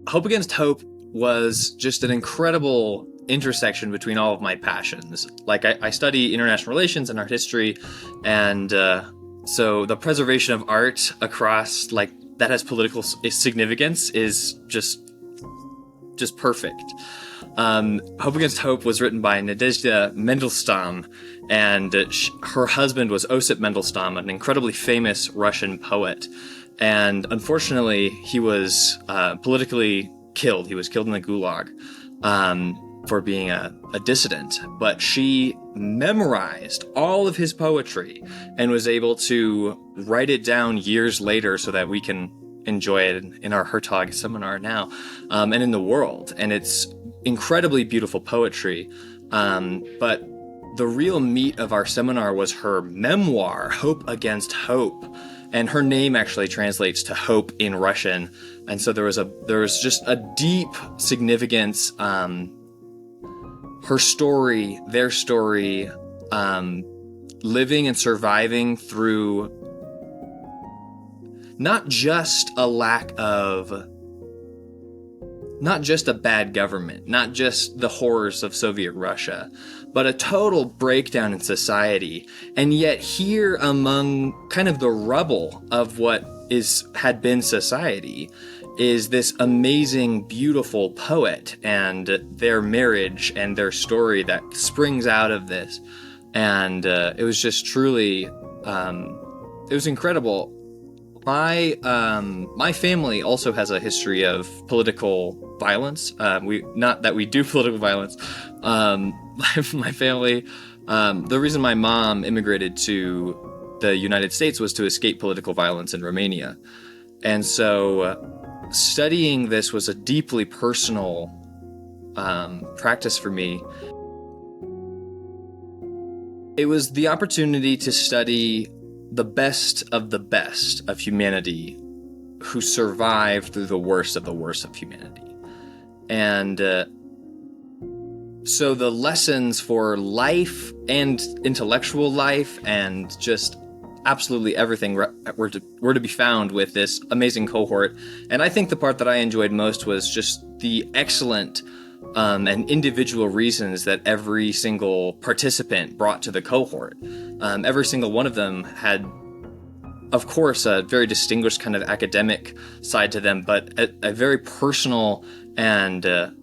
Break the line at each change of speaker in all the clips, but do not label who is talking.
Hope Against Hope was just an incredible intersection between all of my passions. Like, I study international relations and art history, and so the preservation of art across, like, that has political significance is just perfect. Hope Against Hope was written by Nadezhda Mandelstam, and her husband was Osip Mandelstam, an incredibly famous Russian poet. And unfortunately, he was politically killed. He was killed in the Gulag for being a dissident. But she memorized all of his poetry and was able to write it down years later so that we can enjoy it in our Hertog seminar now and in the world. And it's incredibly beautiful poetry. But the real meat of our seminar was her memoir, Hope Against Hope. And her name actually translates to hope in Russian. And so there was just a deep significance. Her story, their story, living and surviving through not just a bad government, not just the horrors of Soviet Russia, but a total breakdown in society. And yet here, among kind of the rubble of what had been society, is this amazing, beautiful poet and their marriage and their story that springs out of this. And it was just truly, it was incredible. My family also has a history of political violence. Not that we do political violence. My family, the reason my mom immigrated to the United States was to escape political violence in Romania. And so studying this was a deeply personal practice for me. It was the opportunity to study the best of humanity who survived through the worst of humanity. And so the lessons for life and intellectual life and just absolutely everything were to be found with this amazing cohort. And I think the part that I enjoyed most was just the excellent and individual reasons that every single participant brought to the cohort. Every single one of them had, of course, a very distinguished kind of academic side to them, but a very personal and a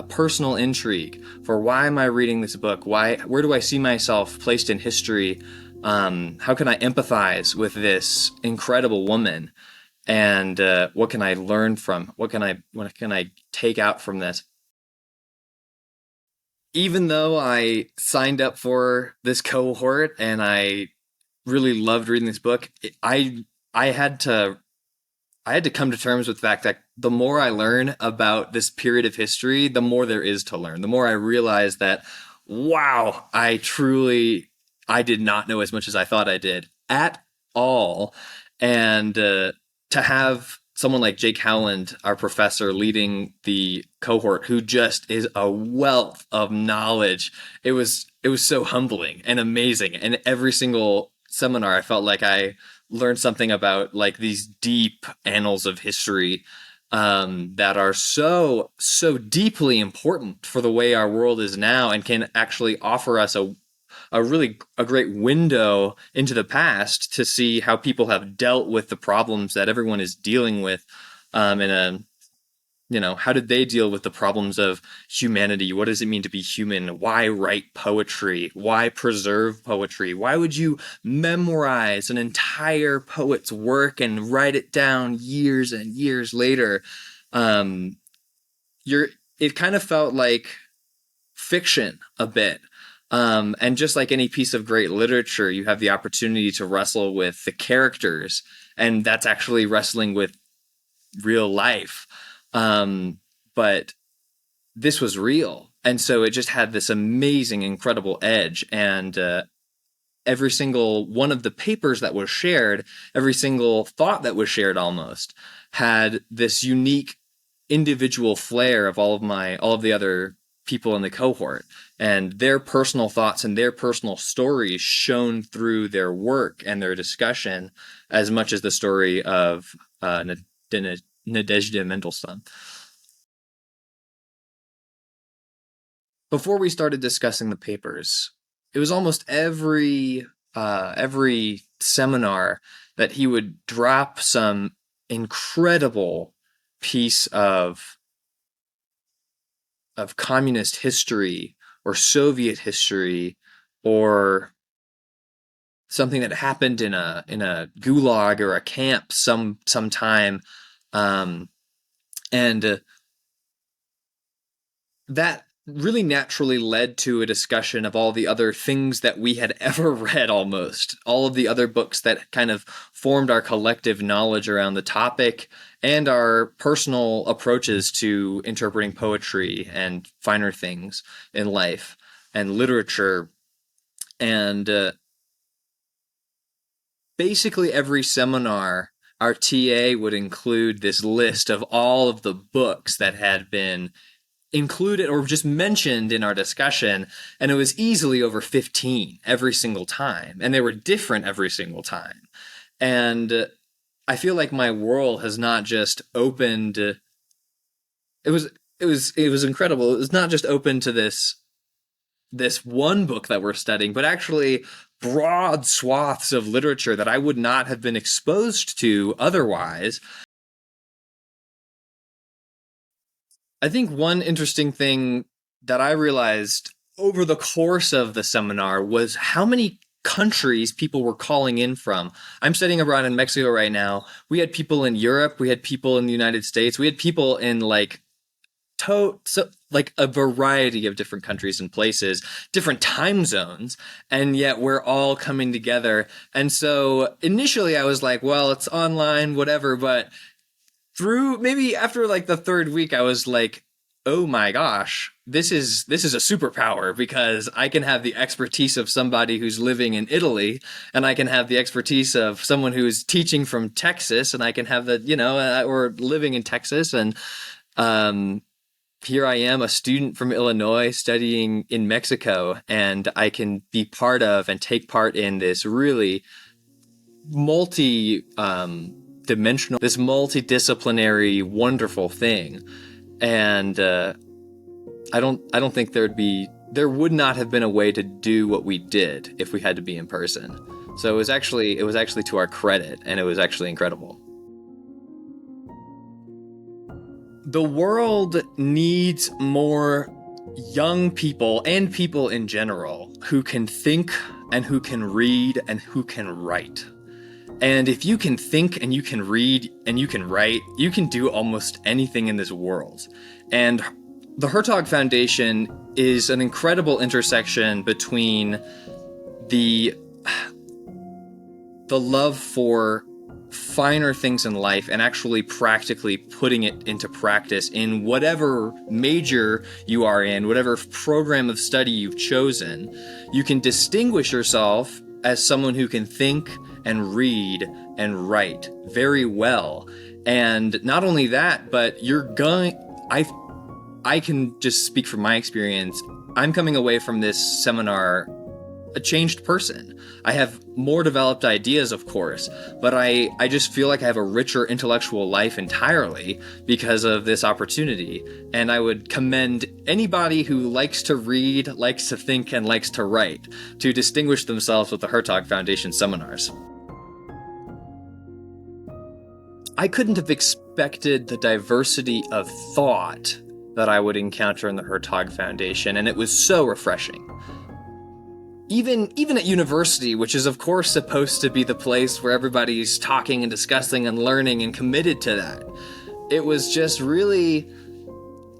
personal intrigue for why am I reading this book? Where do I see myself placed in history? How can I empathize with this incredible woman? And what can I learn from? What can I take out from this? Even though I signed up for this cohort and I really loved reading this book, I had to come to terms with the fact that the more I learn about this period of history, the more there is to learn. The more I realize that, wow, I did not know as much as I thought I did at all. And to have someone like Jacob Howland, our professor, leading the cohort, who just is a wealth of knowledge, it was so humbling and amazing. And every single seminar, I felt like I learned something about like these deep annals of history that are so deeply important for the way our world is now, and can actually offer us a great window into the past to see how people have dealt with the problems that everyone is dealing with. How did they deal with the problems of humanity? What does it mean to be human? Why write poetry? Why preserve poetry? Why would you memorize an entire poet's work and write it down years and years later? It kind of felt like fiction a bit. And just like any piece of great literature, you have the opportunity to wrestle with the characters, and that's actually wrestling with real life. But this was real. And so it just had this amazing, incredible edge. And every single one of the papers that was shared, every single thought that was shared almost, had this unique individual flair of all of the other people in the cohort, and their personal thoughts and their personal stories shown through their work and their discussion as much as the story of Nadezhda Mandelstam. Before we started discussing the papers, it was almost every seminar that he would drop some incredible piece of communist history or Soviet history or something that happened in a gulag or a camp sometime, and that really naturally led to a discussion of all the other things that we had ever read, almost all of the other books that kind of formed our collective knowledge around the topic and our personal approaches to interpreting poetry and finer things in life and literature. And basically every seminar, our TA would include this list of all of the books that had been included or just mentioned in our discussion, and it was easily over 15 every single time, and they were different every single time. And I feel like my world has not just opened. It was incredible. It was not just open to this one book that we're studying, but actually broad swaths of literature that I would not have been exposed to otherwise. I think one interesting thing that I realized over the course of the seminar was how many countries people were calling in from. I'm studying abroad in Mexico right now. We had people in Europe. We had people in the United States. We had people in like a variety of different countries and places, different time zones, and yet we're all coming together. And so initially I was like, well, it's online, whatever, but through maybe after like the third week, I was like, oh my gosh, this is a superpower, because I can have the expertise of somebody who's living in Italy, and I can have the expertise of someone who's teaching from Texas, and I can have or living in Texas. And here I am, a student from Illinois studying in Mexico, and I can be part of and take part in this really multi-dimensional, this multidisciplinary, wonderful thing. And I don't think there would not have been a way to do what we did if we had to be in person. So it was actually to our credit, and it was actually incredible. The world needs more young people and people in general who can think and who can read and who can write. And if you can think and you can read and you can write, you can do almost anything in this world. And the Hertog Foundation is an incredible intersection between the love for finer things in life and actually practically putting it into practice in whatever major you are in, whatever program of study you've chosen. You can distinguish yourself as someone who can think and read and write very well. And not only that, but I can just speak from my experience. I'm coming away from this seminar a changed person. I have more developed ideas, of course, but I just feel like I have a richer intellectual life entirely because of this opportunity. And I would commend anybody who likes to read, likes to think, and likes to write to distinguish themselves with the Hertog Foundation seminars. I couldn't have expected the diversity of thought that I would encounter in the Hertog Foundation, and it was so refreshing. Even at university, which is of course supposed to be the place where everybody's talking and discussing and learning and committed to that, it was just really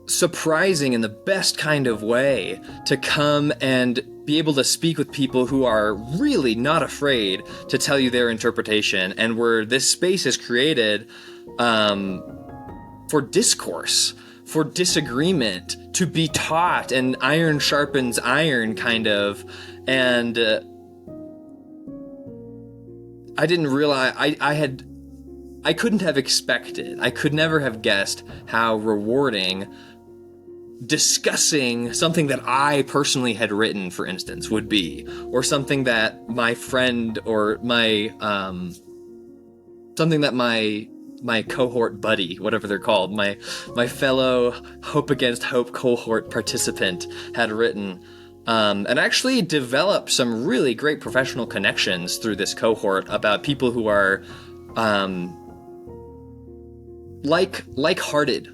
surprising in the best kind of way to come and be able to speak with people who are really not afraid to tell you their interpretation, and where this space is created for discourse, for disagreement, to be taught, and iron sharpens iron, kind of. And I didn't realize, I couldn't have expected, I could never have guessed how rewarding discussing something that I personally had written, for instance, would be, or something that my friend or my something that my cohort buddy, whatever they're called, my fellow Hope Against Hope cohort participant had written, and actually developed some really great professional connections through this cohort about people who are like-hearted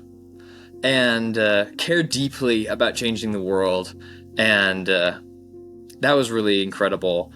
and care deeply about changing the world, and that was really incredible.